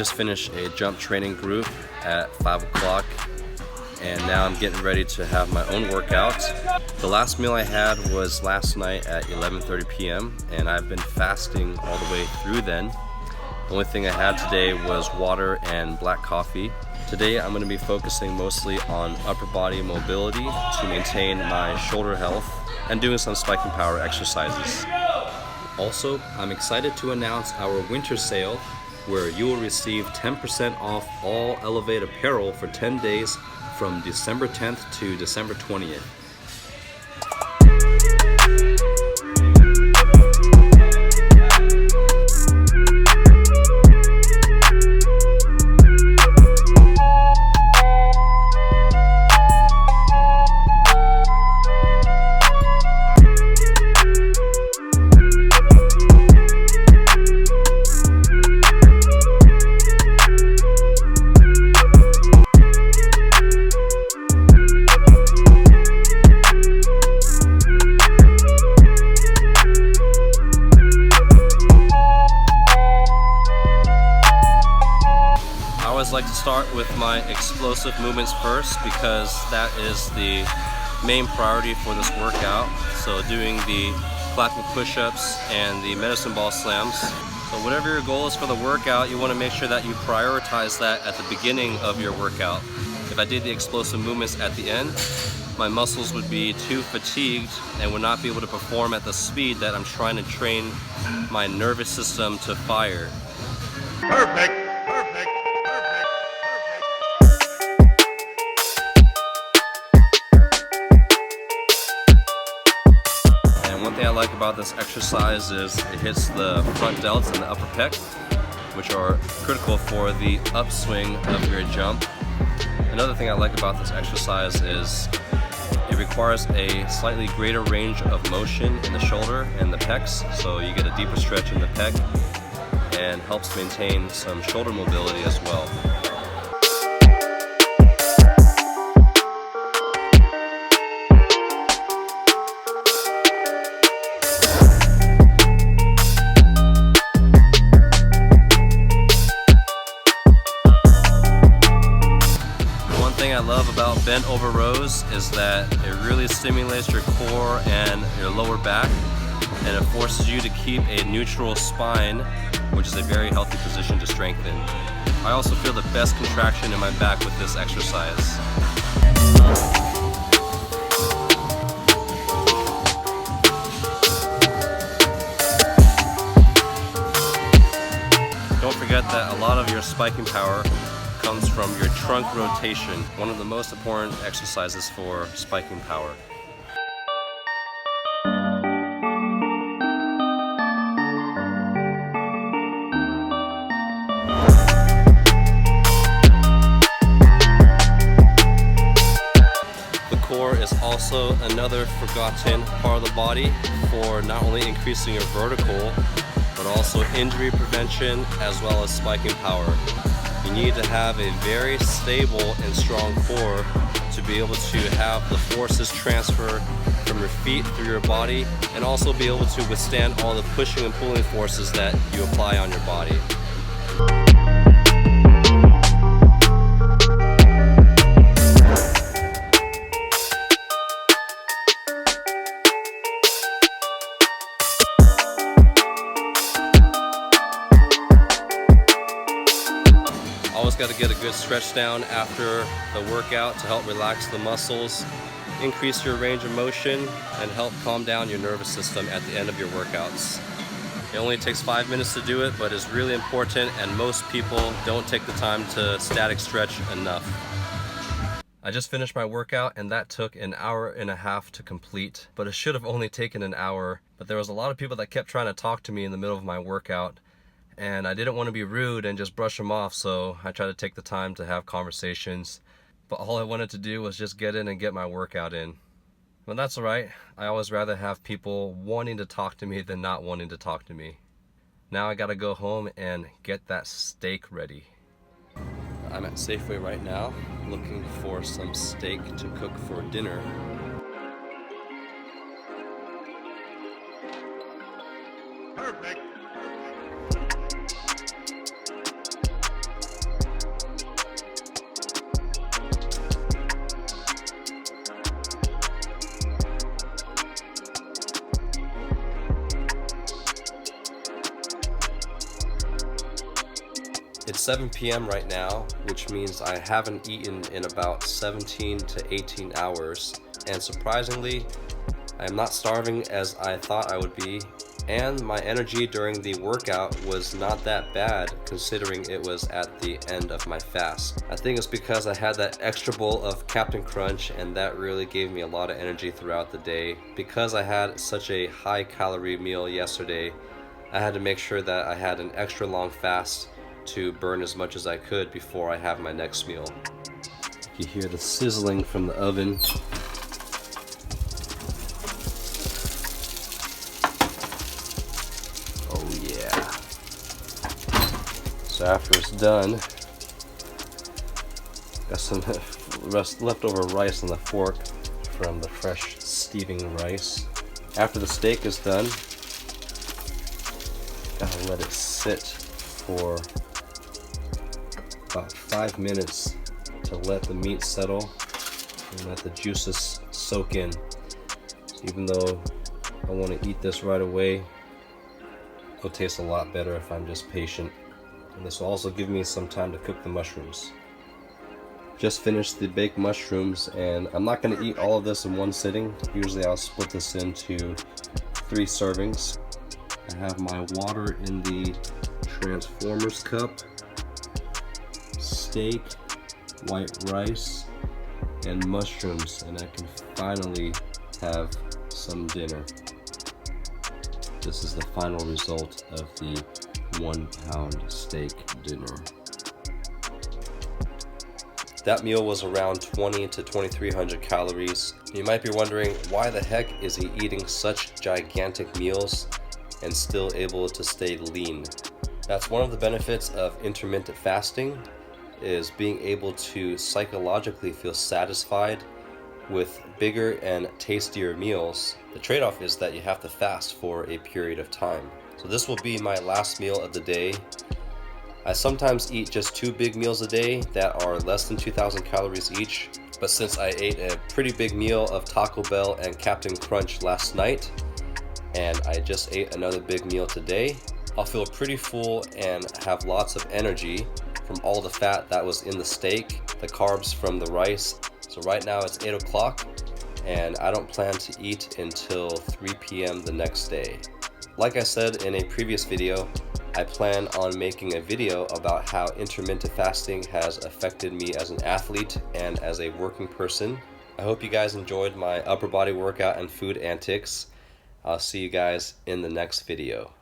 just finished a jump training group at 5 o'clock, and now I'm getting ready to have my own workout. The last meal I had was last night at 11:30 p.m. and I've been fasting all the way through then. The only thing I had today was water and black coffee. Today I'm going to be focusing mostly on upper body mobility to maintain my shoulder health and doing some spiking power exercises. Also, I'm excited to announce our winter sale where you will receive 10% off all Elevate apparel for 10 days from December 10th to December 20th. I like to start with my explosive movements first because that is the main priority for this workout. So doing the clapping push-ups and the medicine ball slams. So whatever your goal is for the workout, you want to make sure that you prioritize that at the beginning of your workout. If I did the explosive movements at the end, my muscles would be too fatigued and would not be able to perform at the speed that I'm trying to train my nervous system to fire. Perfect. One thing I like about this exercise is it hits the front delts and the upper pec, which are critical for the upswing of your jump. Another thing I like about this exercise is it requires a slightly greater range of motion in the shoulder and the pecs, so you get a deeper stretch in the pec and helps maintain some shoulder mobility as well. I love about Bentover Rows is that it really stimulates your core and your lower back, and it forces you to keep a neutral spine, which is a very healthy position to strengthen. I also feel the best contraction in my back with this exercise. Don't forget that a lot of your spiking power comes from your trunk rotation, one of the most important exercises for spiking power. The core is also another forgotten part of the body for not only increasing your vertical, but also injury prevention as well as spiking power. You need to have a very stable and strong core to be able to have the forces transfer from your feet through your body and also be able to withstand all the pushing and pulling forces that you apply on your body. Always got to get a good stretch down after the workout to help relax the muscles, increase your range of motion, and help calm down your nervous system at the end of your workouts. It only takes 5 minutes to do it, but it's really important, and most people don't take the time to static stretch enough. I just finished my workout and that took an hour and a half to complete, but it should have only taken an hour. But there was a lot of people that kept trying to talk to me in the middle of my workout, and I didn't want to be rude and just brush them off, so I tried to take the time to have conversations. But all I wanted to do was just get in and get my workout in. But that's alright. I always rather have people wanting to talk to me than not wanting to talk to me. Now I gotta go home and get that steak ready. I'm at Safeway right now, looking for some steak to cook for dinner. Perfect. It's 7 p.m. right now, which means I haven't eaten in about 17 to 18 hours, and surprisingly, I am not starving as I thought I would be, and my energy during the workout was not that bad considering it was at the end of my fast. I think it's because I had that extra bowl of Captain Crunch, and that really gave me a lot of energy throughout the day. Because I had such a high calorie meal yesterday, I had to make sure that I had an extra long fast to burn as much as I could before I have my next meal. You hear the sizzling from the oven. Oh yeah. So after it's done, got some leftover rice on the fork from the fresh steaming rice. After the steak is done, gotta let it sit for about 5 minutes to let the meat settle and let the juices soak in. So even though I want to eat this right away, it'll taste a lot better if I'm just patient. And this will also give me some time to cook the mushrooms. Just finished the baked mushrooms, and I'm not going to eat all of this in one sitting. Usually I'll split this into 3 servings. I have my water in the Transformers cup, steak, white rice, and mushrooms, and I can finally have some dinner. This is the final result of the 1 pound steak dinner. That meal was around 20 to 2300 calories. You might be wondering, why the heck is he eating such gigantic meals and still able to stay lean? That's one of the benefits of intermittent fasting, is being able to psychologically feel satisfied with bigger and tastier meals. The trade-off is that you have to fast for a period of time. So this will be my last meal of the day. I sometimes eat just 2 big meals a day that are less than 2000 calories each, but since I ate a pretty big meal of Taco Bell and Captain Crunch last night, and I just ate another big meal today, I'll feel pretty full and have lots of energy from all the fat that was in the steak, the carbs from the rice. So right now it's 8 o'clock, and I don't plan to eat until 3 p.m. the next day. Like I said in a previous video, I plan on making a video about how intermittent fasting has affected me as an athlete and as a working person. I hope you guys enjoyed my upper body workout and food antics. I'll see you guys in the next video.